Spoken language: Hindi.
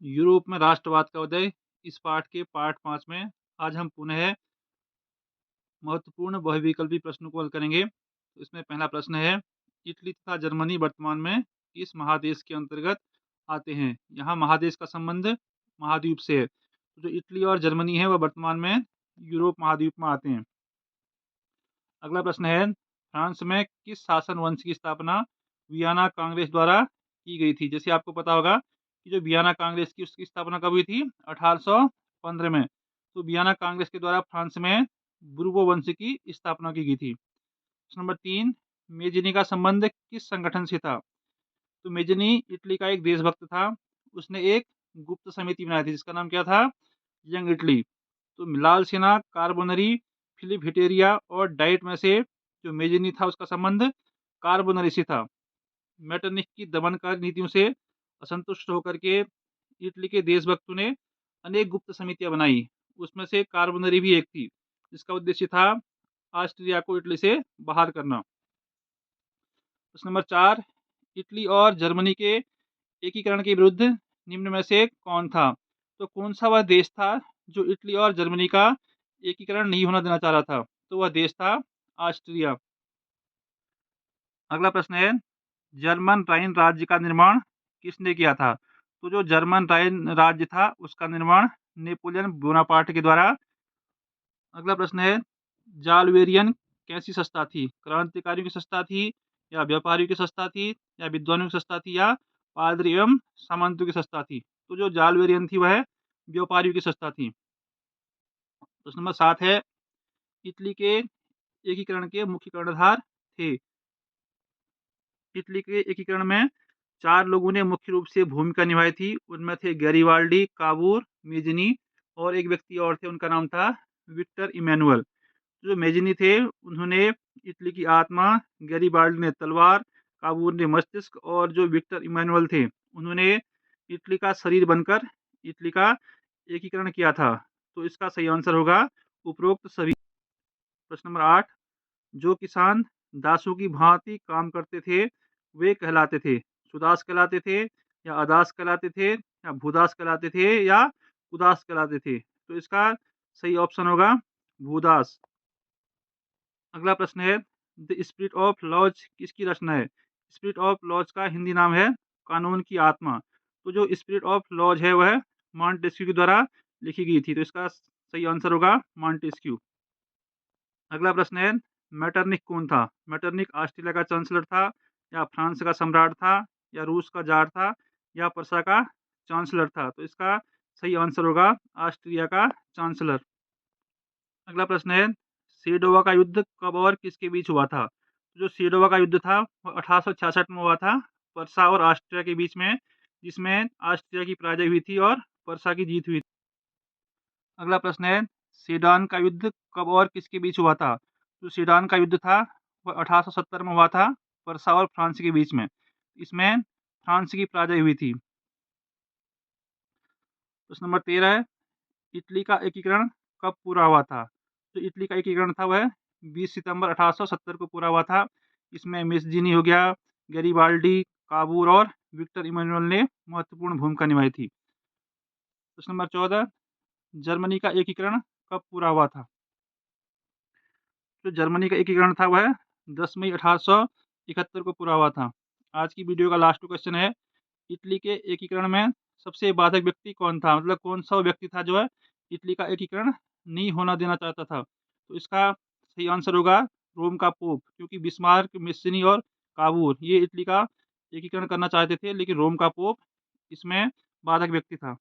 यूरोप में राष्ट्रवाद का उदय, इस पाठ के पार्ट 5 में आज हम पुनः महत्वपूर्ण बहुविकल्पी प्रश्नों को हल करेंगे। तो इसमें पहला प्रश्न है, इटली तथा जर्मनी वर्तमान में किस महादेश के अंतर्गत आते हैं? यहाँ महादेश का संबंध महाद्वीप से है। तो जो इटली और जर्मनी है वह वर्तमान में यूरोप महाद्वीप में आते हैं। अगला प्रश्न है, फ्रांस में किस शासन वंश की स्थापना वियना कांग्रेस द्वारा की गई थी? जैसे आपको पता होगा कि जो वियना कांग्रेस की उसकी स्थापना कब हुई थी? 1815 में। तो वियना कांग्रेस के द्वारा फ्रांस में बुर्बो वंश की स्थापना की गई थी। प्रश्न नंबर 3, मेजिनी का संबंध किस संगठन से था? तो मेजिनी इटली का एक देशभक्त था। उसने एक गुप्त समिति बनाई थी जिसका नाम क्या था? Young Italy. तो लाल सेना, कार्बोनरी, फिलिप हिटेरिया और डाइट में से जो मेजिनी था उसका संबंध कार्बोनरी से था। मेटरनिख की दमनकारी नीतियों से असंतुष्ट होकर के इटली के देशभक्तों ने अनेक गुप्त समितियां बनाई। उसमें से कार्बोनरी भी एक थी, जिसका उद्देश्य था ऑस्ट्रिया को इटली से बाहर करना। प्रश्न नंबर 4, इटली और जर्मनी के एकीकरण के विरुद्ध निम्न में से कौन था? तो कौन सा वह देश था जो इटली और जर्मनी का एकीकरण नहीं होना देना चाह रहा था? तो वह देश था ऑस्ट्रिया। अगला प्रश्न है, जर्मन राइन राज्य का निर्माण किसने किया था? तो जो जर्मन राइन राज्य था उसका निर्माण नेपोलियन बोनापार्ट के द्वारा। अगला प्रश्न है, जालवेरियन कैसी संस्था थी? क्रांतिकारियों की संस्था थी, या व्यापारियों की संस्था थी, या विद्वानों की संस्था थी, या पादरी एवं सामंतों की संस्था थी? तो जो जालवेरियन थी वह व्यापारियों की संस्था थी। प्रश्न नंबर 7 है, इटली के एकीकरण के मुख्य कर्णधार थे? इटली के एकीकरण में 4 लोगों ने मुख्य रूप से भूमिका निभाई थी। उनमें थे गैरिबाल्डी, काबूर, मेज़नी और एक व्यक्ति और थे, उनका नाम था विक्टर इमैनुअल। जो मेज़नी थे उन्होंने इटली की आत्मा, गैरिबाल्डी ने तलवार, काबूर ने मस्तिष्क और जो विक्टर इमैनुअल थे उन्होंने इटली का शरीर बनकर इटली का एकीकरण किया था। तो इसका सही आंसर होगा उपरोक्त सभी। प्रश्न नंबर 8, जो किसान दासों की भांति काम करते थे वे कहलाते थे? सुदास कहलाते थे, या अदास कहलाते थे, या भूदास कहलाते थे, या उदास कहलाते थे? तो इसका सही ऑप्शन होगा भूदास। अगला प्रश्न है, द स्पिरिट ऑफ लॉज किसकी रचना है? स्पिरिट ऑफ लॉज का हिंदी नाम है कानून की आत्मा। तो जो स्पिरिट ऑफ लॉज है वह मॉन्टेस्क्यू के द्वारा लिखी गई थी। तो इसका सही आंसर होगा मॉन्टेस्क्यू। अगला प्रश्न है, मेटरनिख कौन था? मेटरनिख ऑस्ट्रेलिया का चांसलर था, या फ्रांस का सम्राट था, या रूस का जार था, या पर्सा का चांसलर था? तो इसका सही आंसर होगा ऑस्ट्रिया का चांसलर। अगला प्रश्न है, सेडोवा का युद्ध कब और किसके बीच हुआ था? जो सेडोवा का युद्ध था वह 1866 में हुआ था, पर्सा और ऑस्ट्रिया के बीच में, जिसमें ऑस्ट्रिया की पराजय हुई थी और पर्सा की जीत हुई थी। अगला प्रश्न है, सेडान का युद्ध कब और किसके बीच हुआ था? जो सेडान का युद्ध था वह 1870 में हुआ था, पर्सा और फ्रांस के बीच में। इसमें फ्रांस की पराजय हुई थी। प्रश्न नंबर 13 है, इटली का एकीकरण कब पूरा हुआ था? जो इटली का एकीकरण था वह 20 सितंबर 1870 को पूरा हुआ था। इसमें मेस्जीनी हो गया, गैरिबाल्डी, काबूर और विक्टर इमैनुअल ने महत्वपूर्ण भूमिका निभाई थी। प्रश्न नंबर 14, जर्मनी का एकीकरण कब पूरा हुआ था? जो जर्मनी का एकीकरण था वह 10 मई 1871 को पूरा हुआ था। आज की वीडियो का लास्ट क्वेश्चन है, इटली के एकीकरण में सबसे बाधक व्यक्ति कौन था? मतलब कौन-सा वो व्यक्ति था जो है इटली का एकीकरण नहीं होना देना चाहता था? तो इसका सही आंसर होगा रोम का पोप, क्योंकि बिस्मार्क, मुस्सोलिनी और काबूर ये इटली का एकीकरण करना चाहते थे, लेकिन रोम का पोप इसमें बाधक व्यक्ति था।